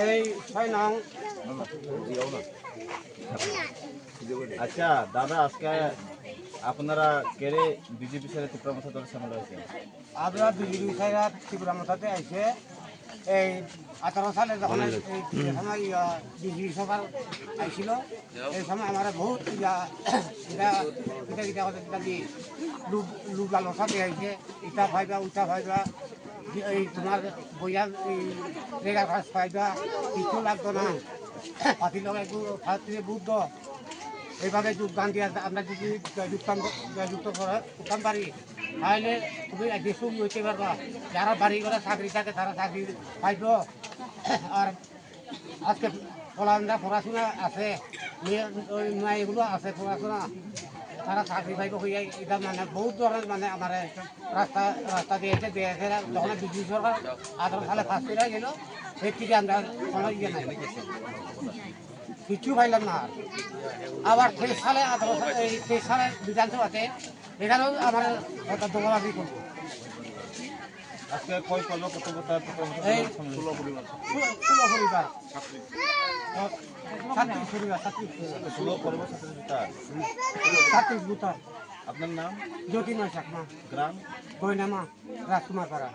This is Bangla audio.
এই 6 নং। আচ্ছা দাদা, আজকে আপনারা কেড়ে বিজেপি সাথে ত্রিপুরা মথা দলের সামিল হয়েছে? আমরা বিজেপি সাইরা ত্রিপুরা মথাতে আইছে এই 18 সালে যখন বিজেপি সরকার আইছিল এই সময় আমরা বহুত লুক লালসা দিয়েছে, ইটা ফাইবা উটা ফাইবা এই তোমার বইয়ার এই রেগা ঘাস ফাইবা কিছু লাগতো না, পাতি লগাই ফার্স্টে বুদ্ধ এইভাবে যোগদান দিয়ে আমরা যদি যুক্ত করতাম পারি তাহলে খুবই বেশি হইতে পারবা। যারা বাড়ি ঘরে চাকরি থাকে তারা চাকরি পাইব। আর আজকে ফলান্দা পড়াশোনা আছে, এগুলো আছে পড়াশোনা, তারা চাকরি পাইব হইয়া এটা মানে বহুত ধরনের মানে আমার রাস্তা দিয়েছে যখন বিজেপি সরকার 18 সালে ফার্স্ট করে গেল এর থেকে আমরা কোনো ইয়ে নাই, কিছু পাইলাম না। আবার 23 সালে 23 সালে বিধানসভাতে এখানেও আমার দোকানি করবো। আজকে কয় পর্ব কত কথা এই 16 পরিবার 16 পর্ব 36 বুথ। আপনার নাম? জ্যোতির্ময় চাকমা, গ্রাম? গয়নামা, রাজকুমার পাড়া।